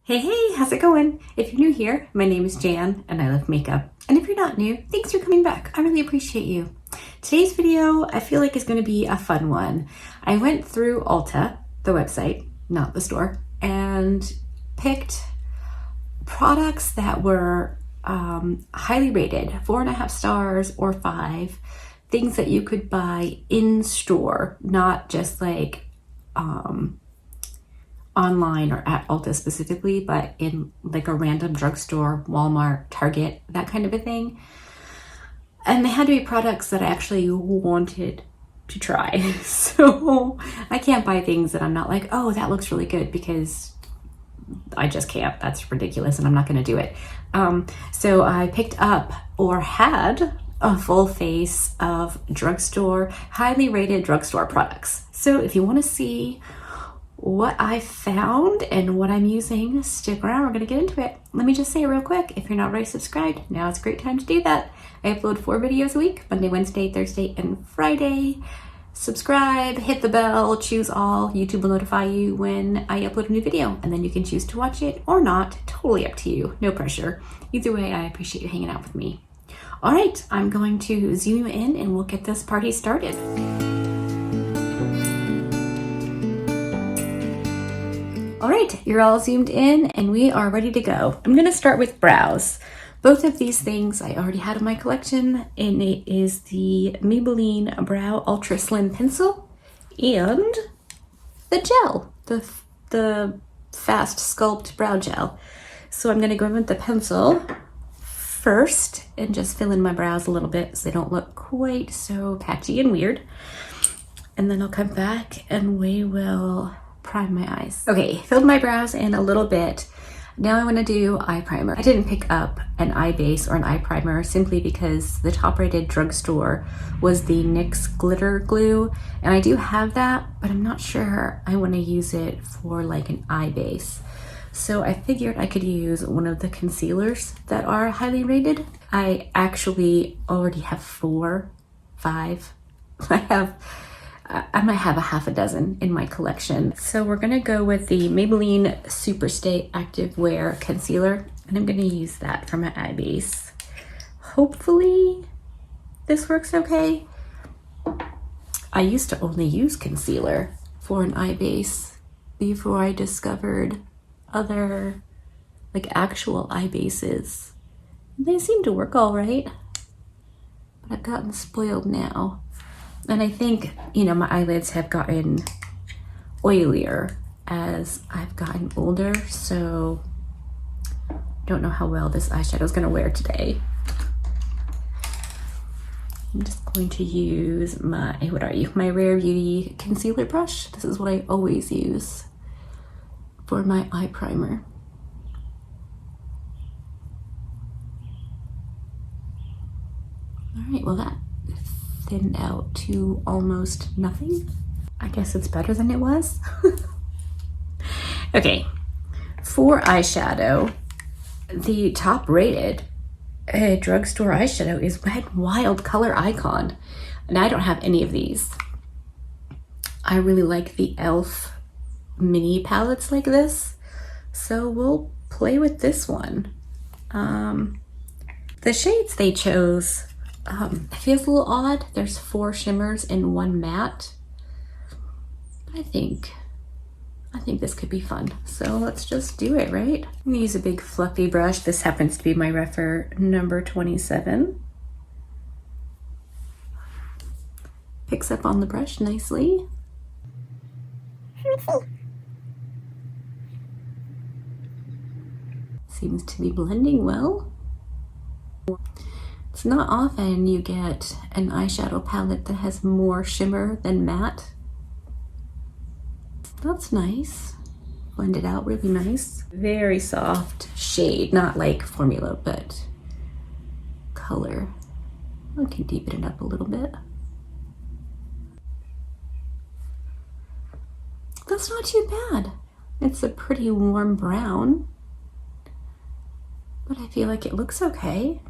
Hey, how's it going? If you're new here, my name is Jan and I love makeup. And if you're not new, thanks for coming back. I really appreciate you. Today's video, I feel like is going to be a fun one. I went through Ulta, the website, not the store, and picked products that were highly rated, 4.5 stars or 5, things that you could buy in store, not just like online or at Ulta specifically, but in like a random drugstore, Walmart, Target, that kind of a thing. And they had to be products that I actually wanted to try. So I can't buy things that I'm not like, oh, that looks really good, because I just can't. That's ridiculous and I'm not going to do it. So I picked up or had a full face of drugstore, highly rated drugstore products. So if you want to see what I found and what I'm using, stick around, we're gonna get into it. Let me just say real quick, if you're not already subscribed, now it's a great time to do that. I upload 4 videos a week, Monday, Wednesday, Thursday, and Friday. Subscribe, hit the bell, choose all. YouTube will notify you when I upload a new video, and then you can choose to watch it or not. Totally up to you, no pressure. Either way, I appreciate you hanging out with me. All right, I'm going to zoom you in and we'll get this party started. All right, you're all zoomed in and we are ready to go. I'm gonna start with brows. Both of these things I already had in my collection, and it is the Maybelline Brow Ultra Slim Pencil and the gel, the Fast Sculpt Brow Gel. So I'm gonna go in with the pencil first and just fill in my brows a little bit so they don't look quite so patchy and weird. And then I'll come back and we will prime my eyes. Okay, filled my brows in a little bit. Now I want to do eye primer. I didn't pick up an eye base or an eye primer simply because the top rated drugstore was the NYX glitter glue, and I do have that, but I'm not sure I want to use it for like an eye base. So I figured I could use one of the concealers that are highly rated. I actually already have 4, 5. I might have a half a dozen in my collection. So we're gonna go with the Maybelline Superstay Active Wear Concealer, and I'm gonna use that for my eye base. Hopefully this works okay. I used to only use concealer for an eye base before I discovered other like actual eye bases. They seem to work all right, but I've gotten spoiled now. And I think, you know, my eyelids have gotten oilier as I've gotten older, so don't know how well this eyeshadow is gonna wear today. I'm just going to use my, what are you? My Rare Beauty concealer brush. This is what I always use for my eye primer. All right, well that thinned out to almost nothing. I guess it's better than it was. Okay, for eyeshadow, the top rated drugstore eyeshadow is Wet n Wild Color Icon, and I don't have any of these. I really like the e.l.f. mini palettes like this, so we'll play with this one. The shades they chose, it feels a little odd. There's 4 shimmers and 1 matte. I think this could be fun. So let's just do it, right? I'm gonna use a big fluffy brush. This happens to be my Refer number 27. Picks up on the brush nicely. Seems to be blending well. It's not often you get an eyeshadow palette that has more shimmer than matte. That's nice. Blended out really nice. Very soft shade, not like formula, but color. I can deepen it up a little bit. That's not too bad. It's a pretty warm brown, but I feel like it looks okay.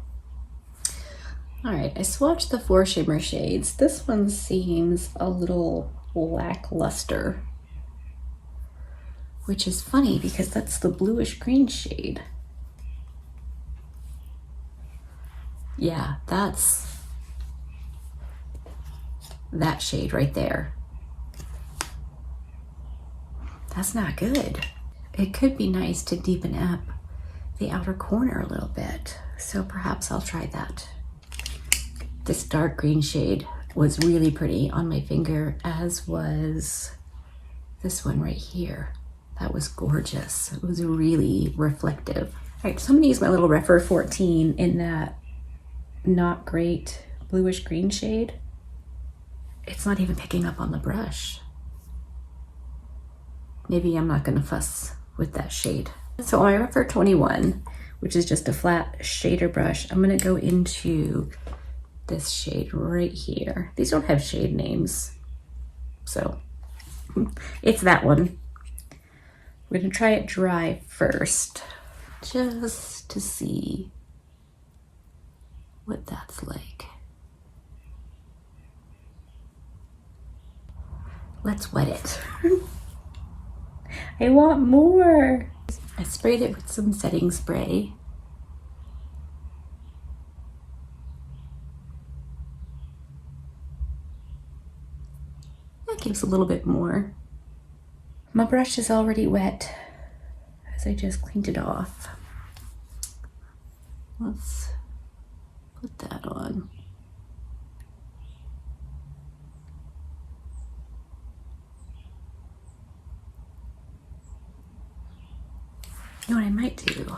All right, I swatched the 4 shimmer shades. This one seems a little lackluster. which is funny because that's the bluish green shade. Yeah, that's that shade right there. That's not good. It could be nice to deepen up the outer corner a little bit. So perhaps I'll try that. This dark green shade was really pretty on my finger, as was this one right here. That was gorgeous. It was really reflective. All right, so I'm gonna use my little Refer 14 in that not great bluish green shade. It's not even picking up on the brush. Maybe I'm not gonna fuss with that shade. So on my Refer 21, which is just a flat shader brush, I'm gonna go into this shade right here. These don't have shade names, so it's that one. We're gonna try it dry first, just to see what that's like. Let's wet it. I want more. I sprayed it with some setting spray. That gives a little bit more. My brush is already wet as I just cleaned it off. Let's put that on. You know what I might do?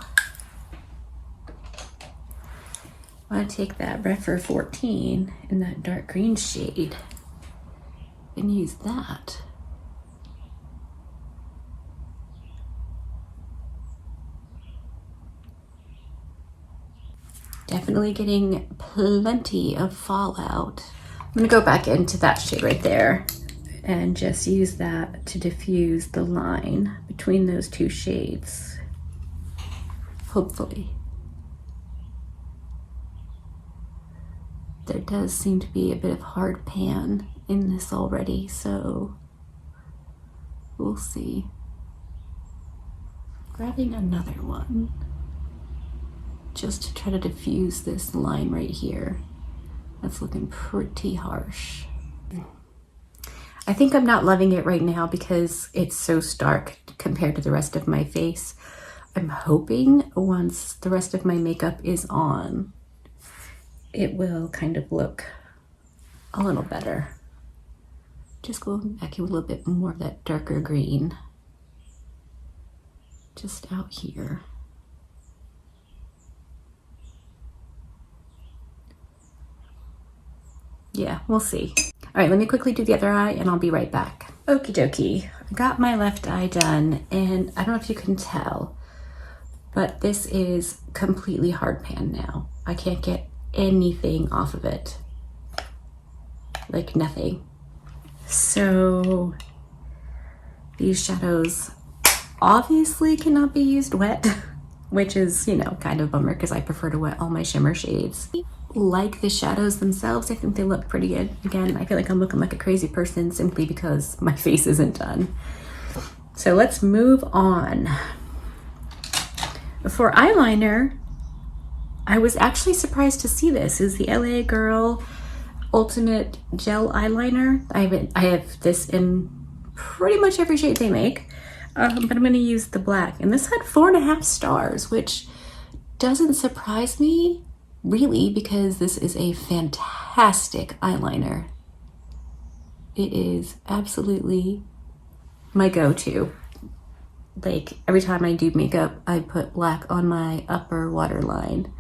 I want to take that Refer 14 in that dark green shade and use that. Definitely getting plenty of fallout. I'm gonna go back into that shade right there and just use that to diffuse the line between those two shades. Hopefully. There does seem to be a bit of hard pan in this already, so we'll see. Grabbing another one just to try to diffuse this line right here. That's looking pretty harsh. I think I'm not loving it right now because it's so stark compared to the rest of my face. I'm hoping once the rest of my makeup is on, it will kind of look a little better. Just going back in with a little bit more of that darker green. Just out here. Yeah, we'll see. All right, let me quickly do the other eye and I'll be right back. Okie dokie, I got my left eye done, and I don't know if you can tell, but this is completely hard pan now. I can't get anything off of it. Like nothing. So these shadows obviously cannot be used wet, which is, you know, kind of a bummer because I prefer to wet all my shimmer shades. Like the shadows themselves, I think they look pretty good. Again, I feel like I'm looking like a crazy person simply because my face isn't done. So let's move on. For eyeliner, I was actually surprised to see this. Is the LA Girl Ultimate Gel Eyeliner. I have this in pretty much every shade they make, but I'm going to use the black. And this had 4.5 stars, which doesn't surprise me really because this is a fantastic eyeliner. It is absolutely my go-to. Like every time I do makeup, I put black on my upper waterline,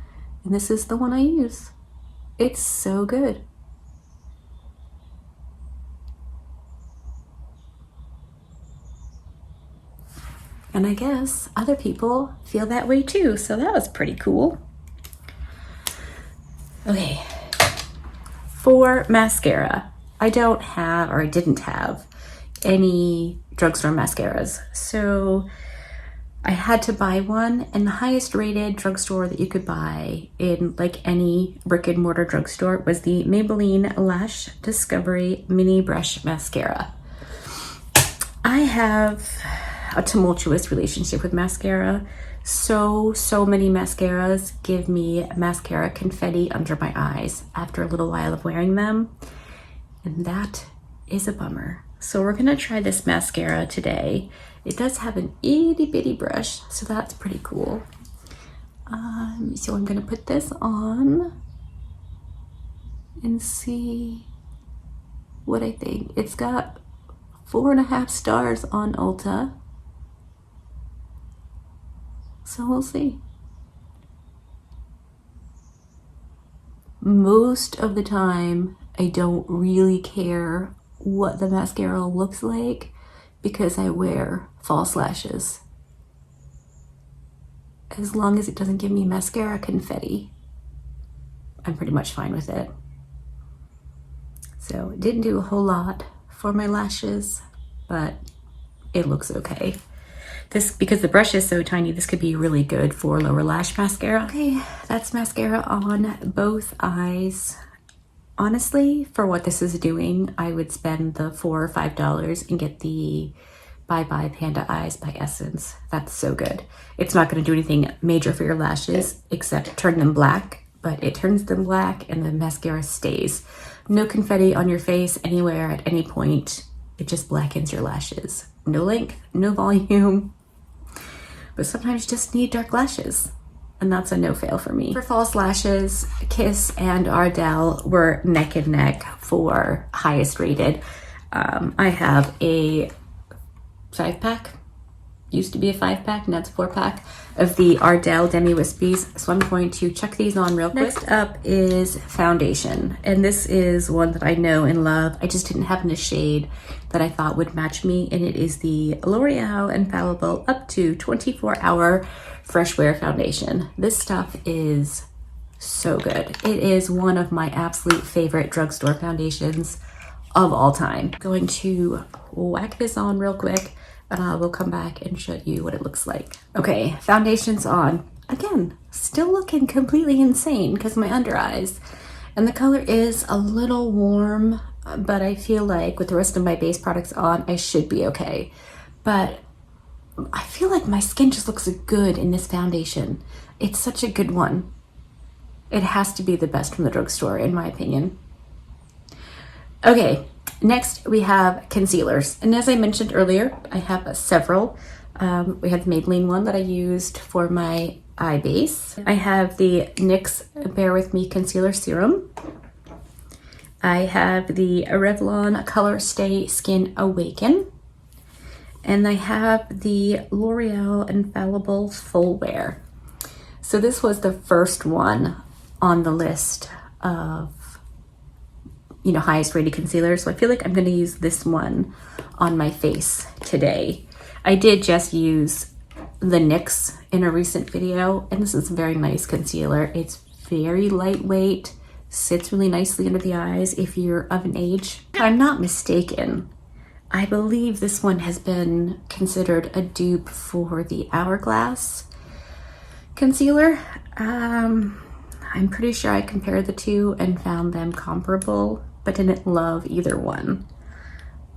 and this is the one I use. It's so good. And I guess other people feel that way too, so that was pretty cool. Okay, for mascara, I don't have, or I didn't have, any drugstore mascaras. So I had to buy one, and the highest rated drugstore that you could buy in like any brick and mortar drugstore was the Maybelline Lash Discovery Mini Brush Mascara. I have a tumultuous relationship with mascara. So many mascaras give me mascara confetti under my eyes after a little while of wearing them, and that is a bummer. So we're gonna try this mascara today. It does have an itty bitty brush, so that's pretty cool. So I'm gonna put this on and see what I think. It's got 4.5 stars on Ulta, so we'll see. Most of the time, I don't really care what the mascara looks like because I wear false lashes. As long as it doesn't give me mascara confetti, I'm pretty much fine with it. So it didn't do a whole lot for my lashes, but it looks okay. This, because the brush is so tiny, this could be really good for lower lash mascara. Okay, that's mascara on both eyes. Honestly, for what this is doing, I would spend the $4 or $5 and get the Bye Bye Panda Eyes by Essence. That's so good. It's not going to do anything major for your lashes except turn them black, but it turns them black and the mascara stays. No confetti on your face anywhere at any point. It just blackens your lashes. No length, no volume, but sometimes you just need dark lashes, and that's a no fail for me. For false lashes, Kiss and Ardell were neck and neck for highest rated. I have a 5-pack, used to be a 5-pack, now it's a 4-pack of the Ardell Demi Wispies. So I'm going to chuck these on real quick. Next up is foundation, and this is one that I know and love. I just didn't have in a shade that I thought would match me, and it is the L'Oreal Infallible Up to 24-Hour Fresh Wear Foundation. This stuff is so good. It is one of my absolute favorite drugstore foundations of all time. I'm going to whack this on real quick, and I will come back and show you what it looks like. Okay, foundation's on. Again, still looking completely insane because of my under eyes. And the color is a little warm, but I feel like with the rest of my base products on, I should be okay. But I feel like my skin just looks good in this foundation. It's such a good one. It has to be the best from the drugstore, in my opinion. Okay, next we have concealers. And as I mentioned earlier, I have several. We have the Maybelline one that I used for my eye base. I have the NYX Bear With Me Concealer Serum. I have the Revlon Color Stay Skin Awaken. And I have the L'Oreal Infallible Full Wear. So this was the first one on the list of, you know, highest rated concealer. So I feel like I'm going to use this one on my face today. I did just use the NYX in a recent video, and this is a very nice concealer. It's very lightweight, sits really nicely under the eyes if you're of an age. If I'm not mistaken, I believe this one has been considered a dupe for the Hourglass concealer. I'm pretty sure I compared the two and found them comparable, but didn't love either one.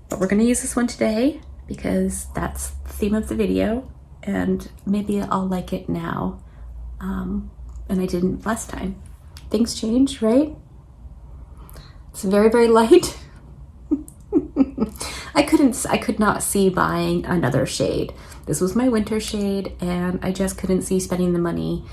But we're gonna use this one today because that's the theme of the video, and maybe I'll like it now, and I didn't last time. Things change, right? It's very, very light. I could not see buying another shade. This was my winter shade, and I just couldn't see spending the money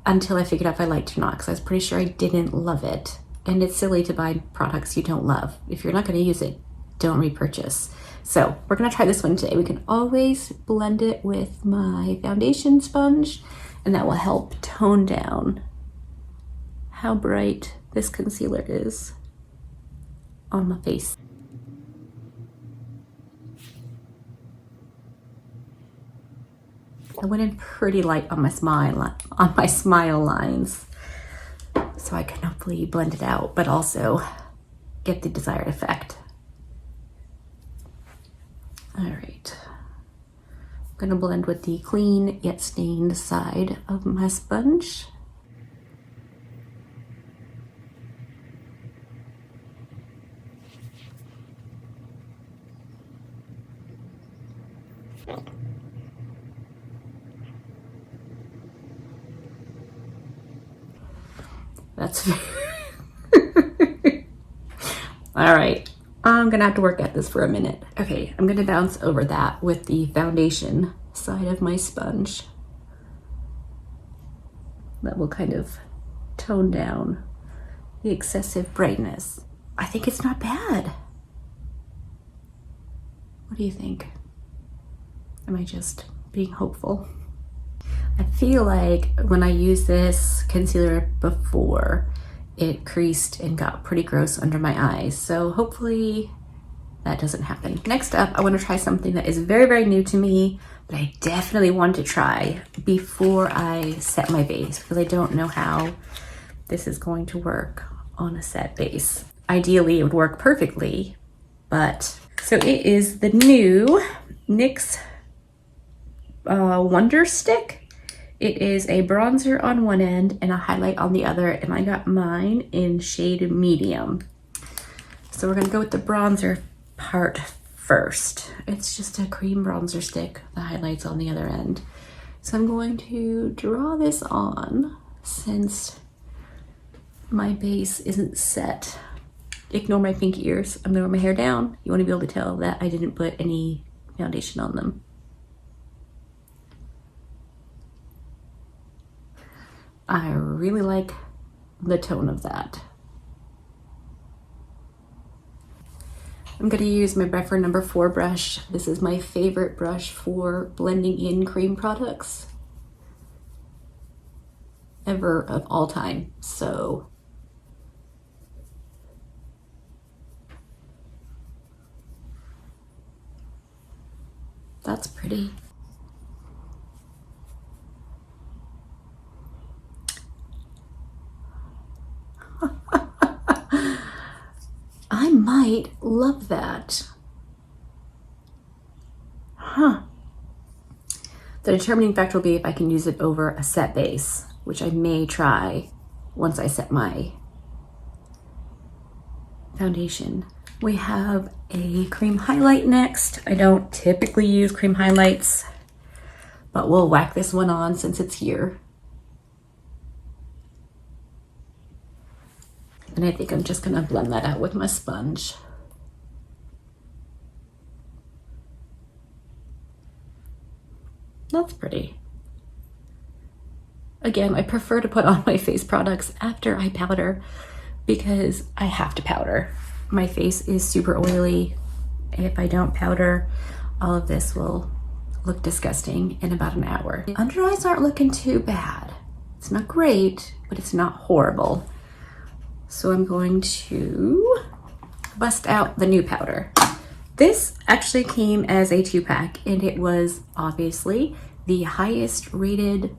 until I figured out if I liked it or not, because I was pretty sure I didn't love it. And it's silly to buy products you don't love. If you're not going to use it, don't repurchase. So we're going to try this one today. We can always blend it with my foundation sponge, and that will help tone down how bright this concealer is on my face. I went in pretty light on my smile lines, so I can hopefully blend it out, but also get the desired effect. All right, I'm gonna blend with the clean yet stained side of my sponge. That's all right. I'm gonna have to work at this for a minute. Okay, I'm gonna bounce over that with the foundation side of my sponge. That will kind of tone down the excessive brightness. I think it's not bad. What do you think? Am I just being hopeful? I feel like when I used this concealer before, it creased and got pretty gross under my eyes. So hopefully that doesn't happen. Next up, I want to try something that is very, very new to me, but I definitely want to try before I set my base because I don't know how this is going to work on a set base. Ideally, it would work perfectly, but so it is the new NYX Wonder Stick. It is a bronzer on one end and a highlight on the other, and I got mine in shade medium. So we're gonna go with the bronzer part first. It's just a cream bronzer stick, the highlight's on the other end. So I'm going to draw this on since my base isn't set. Ignore my pink ears. I'm gonna wear my hair down. You wanna be able to tell that I didn't put any foundation on them. I really like the tone of that. I'm gonna use my Breffer number 4 brush. This is my favorite brush for blending in cream products ever of all time. So that's pretty. I might love that. Huh. The determining factor will be if I can use it over a set base, which I may try once I set my foundation. We have a cream highlight next. I don't typically use cream highlights, but we'll whack this one on since it's here. And I think I'm just gonna blend that out with my sponge. That's pretty. Again, I prefer to put on my face products after I powder because I have to powder. My face is super oily. If I don't powder, all of this will look disgusting in about an hour. Under eyes aren't looking too bad. It's not great, but it's not horrible. So I'm going to bust out the new powder. This actually came as a 2-pack and it was obviously the highest rated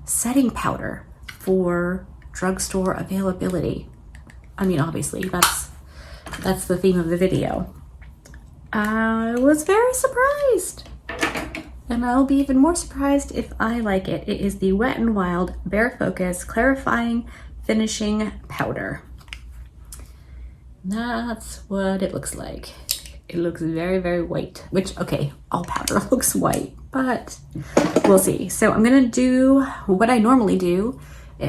setting powder for drugstore availability. I mean, obviously that's the theme of the video. I was very surprised and I'll be even more surprised if I like it. It is the Wet n Wild Bare Focus Clarifying Finishing Powder. That's what it looks like. It looks very, very white, which, okay, all powder looks white, but we'll see. So I'm gonna do what I normally do.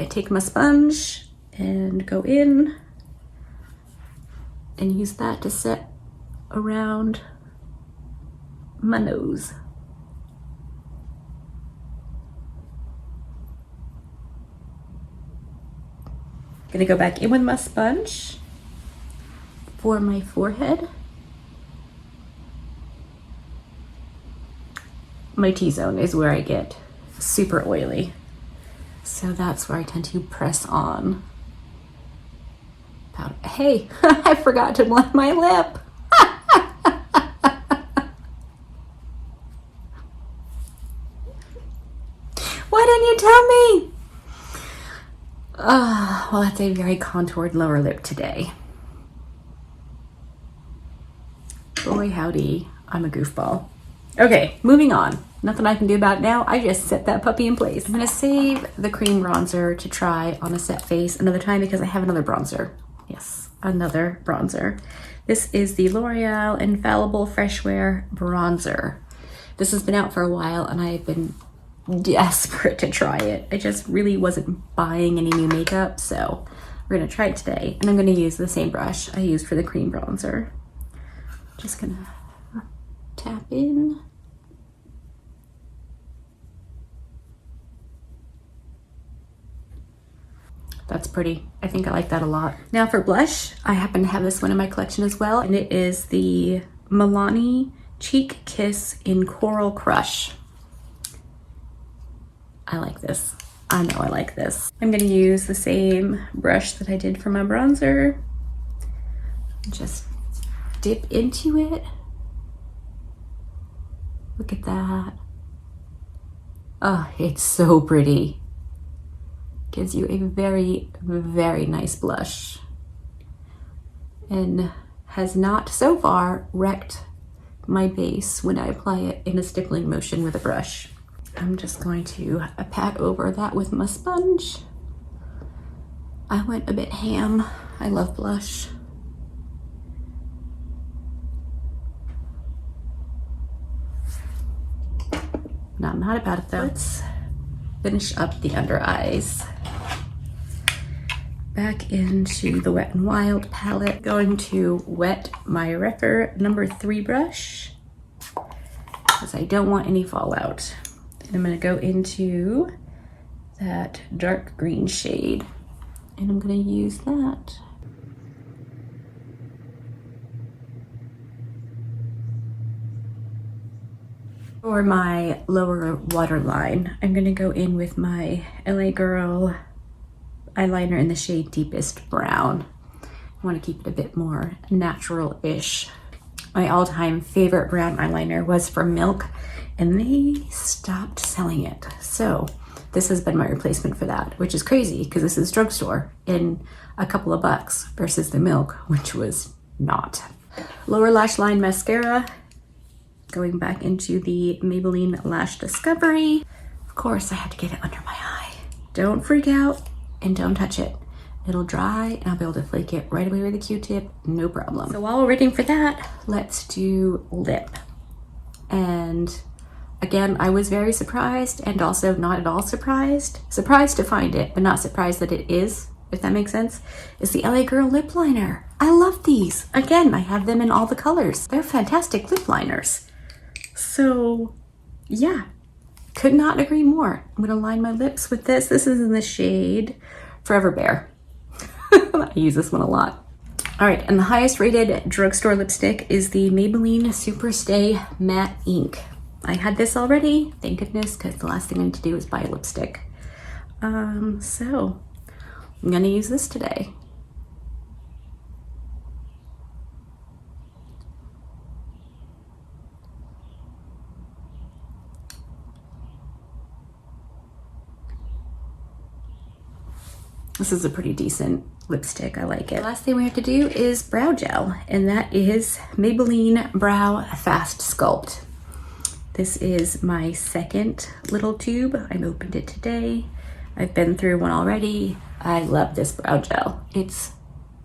Take my sponge and go in and use that to set around my nose. Gonna go back in with my sponge for my forehead. My T-zone is where I get super oily. So that's where I tend to press on powder. Hey, I forgot to blend my lip. Why didn't you tell me? Well, that's a very contoured lower lip today. Boy, howdy, I'm a goofball. Okay, moving on. Nothing I can do about it now. I just set that puppy in place. I'm gonna save the cream bronzer to try on a set face another time because I have another bronzer. Yes, another bronzer. This is the L'Oreal Infallible Fresh Wear Bronzer. This has been out for a while and I've been desperate to try it. I just really wasn't buying any new makeup, so We're gonna try it today, and I'm gonna use the same brush I used for the cream bronzer. Just gonna tap in. That's pretty. I think I like that a lot. Now for blush, I happen to have this one in my collection as well, and it is the Milani Cheek Kiss in Coral Crush. I like this. I know I like this. I'm gonna use the same brush that I did for my bronzer. Just dip into it. Look at that. Oh, it's so pretty. Gives you a very, very nice blush. And has not so far wrecked my base when I apply it in a stippling motion with a brush. I'm just going to pat over that with my sponge. I went a bit ham. I love blush. No, I'm not about it though. Let's finish up the under eyes. Back into the Wet n Wild palette. Going to wet my Rephr number 3 brush because I don't want any fallout. And I'm gonna go into that dark green shade, and I'm gonna use that. For my lower waterline, I'm gonna go in with my LA Girl eyeliner in the shade Deepest Brown. I wanna keep it a bit more natural-ish. My all-time favorite brown eyeliner was from Milk, and they stopped selling it. So this has been my replacement for that, which is crazy because this is drugstore in a couple of bucks versus the Milk, which was not. Lower lash line mascara, going back into the Maybelline Lash Discovery. Of course, I had to get it under my eye. Don't freak out and don't touch it. It'll dry and I'll be able to flake it right away with a Q-tip, no problem. So while we're waiting for that, let's do lip. And again, I was very surprised and also not at all surprised. Surprised to find it, but not surprised that it is, if that makes sense. It's the LA Girl lip liner. I love these. Again, I have them in all the colors. They're fantastic lip liners. So yeah, could not agree more. I'm gonna line my lips with this. This is in the shade Forever Bare. I use this one a lot. All right, and the highest rated drugstore lipstick is the Maybelline Superstay Matte Ink. I had this already, thank goodness, because the last thing I need to do is buy a lipstick. So I'm gonna use this today. This is a pretty decent lipstick, I like it. The last thing we have to do is brow gel, and that is Maybelline Brow Fast Sculpt. This is my second little tube. I opened it today. I've been through one already. I love this brow gel. It's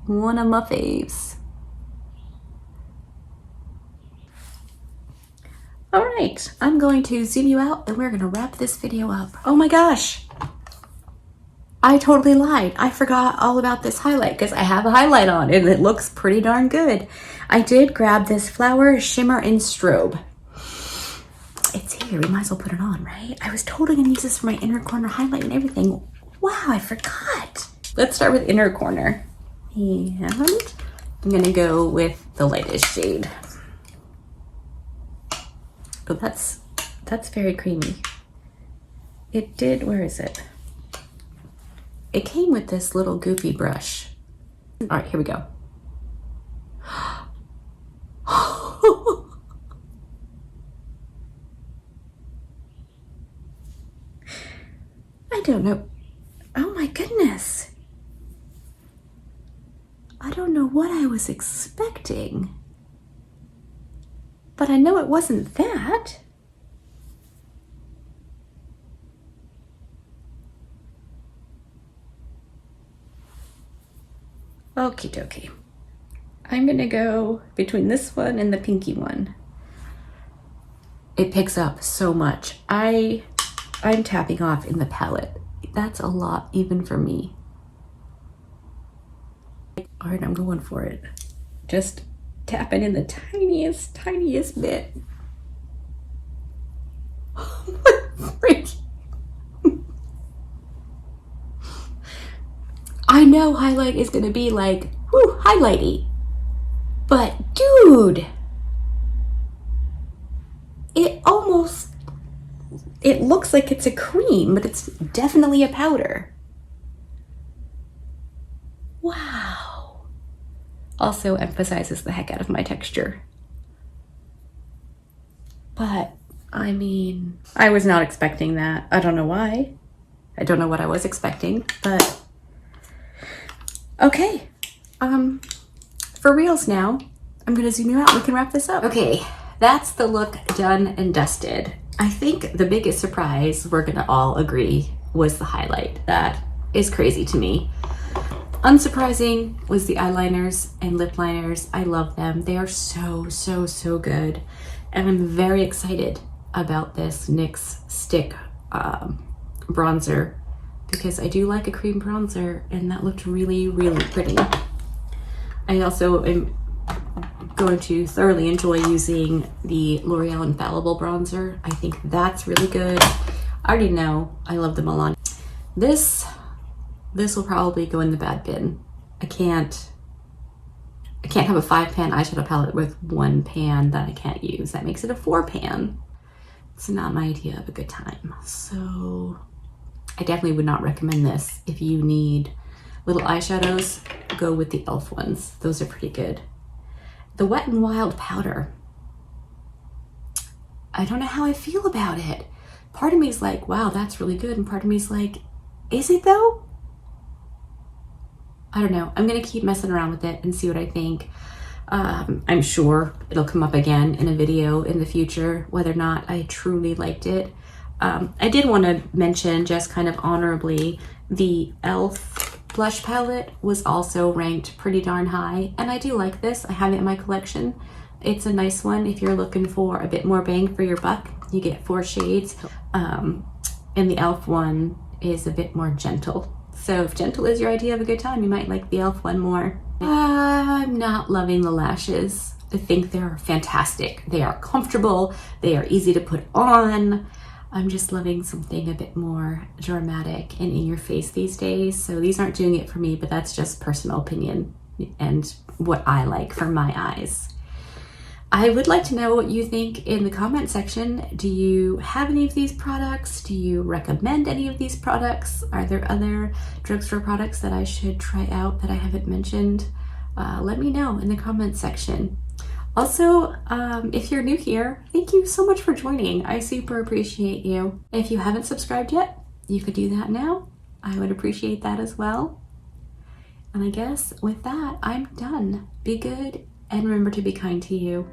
one of my faves. All right, I'm going to zoom you out and we're gonna wrap this video up. Oh my gosh. I totally lied. I forgot all about this highlight because I have a highlight on and it looks pretty darn good. I did grab this Flower Shimmer in Strobe. It's here, we might as well put it on, right? I was totally gonna use this for my inner corner highlight and everything. Wow, I forgot. Let's start with inner corner. And I'm gonna go with the lightest shade. Oh, that's very creamy. It did, where is it? It came with this little goofy brush. All right, here we go. I don't know. Oh my goodness. I don't know what I was expecting. But I know it wasn't that. Okie dokie. I'm gonna go between this one and the pinky one. It picks up so much. I'm tapping off in the palette. That's a lot even for me. All right, I'm going for it. Just tapping in the tiniest bit. I know highlight is gonna be like, whoo, highlighty. But dude, it looks like it's a cream, but it's definitely a powder. Wow. Also emphasizes the heck out of my texture. But, I mean, I was not expecting that. I don't know why. I don't know what I was expecting, but okay. For reals now, I'm gonna zoom you out. We can wrap this up. Okay, that's the look done and dusted. I think the biggest surprise, we're gonna all agree, was the highlight. That is crazy to me. Unsurprising was the eyeliners and lip liners. I love them. They are so good. And I'm very excited about this NYX Stick bronzer because I do like a cream bronzer and that looked really pretty. I also am going to thoroughly enjoy using the L'Oreal Infallible bronzer. I think that's really good. I already know I love the Milan. This will probably go in the bad bin. I can't have a 5-pan eyeshadow palette with 1 pan that I can't use. That makes it a 4-pan. It's not my idea of a good time. So I definitely would not recommend this. If you need little eyeshadows, go with the e.l.f. ones. Those are pretty good. The Wet n Wild powder. I don't know how I feel about it. Part of me is like, wow, that's really good. And part of me is like, is it though? I don't know. I'm gonna keep messing around with it and see what I think. I'm sure it'll come up again in a video in the future, whether or not I truly liked it. I did want to mention, just kind of honorably, the e.l.f. blush palette was also ranked pretty darn high, and I do like this. I have it in my collection. It's a nice one if you're looking for a bit more bang for your buck. You get 4 shades, and the e.l.f. one is a bit more gentle. So if gentle is your idea of a good time, you might like the e.l.f. one more. I'm not loving the lashes. I think they're fantastic. They are comfortable. They are easy to put on. I'm just loving something a bit more dramatic and in your face these days. So these aren't doing it for me, but that's just personal opinion and what I like for my eyes. I would like to know what you think in the comment section. Do you have any of these products? Do you recommend any of these products? Are there other drugstore products that I should try out that I haven't mentioned? Let me know in the comment section. Also, if you're new here, thank you so much for joining. I super appreciate you. If you haven't subscribed yet, you could do that now. I would appreciate that as well. And I guess with that, I'm done. Be good and remember to be kind to you.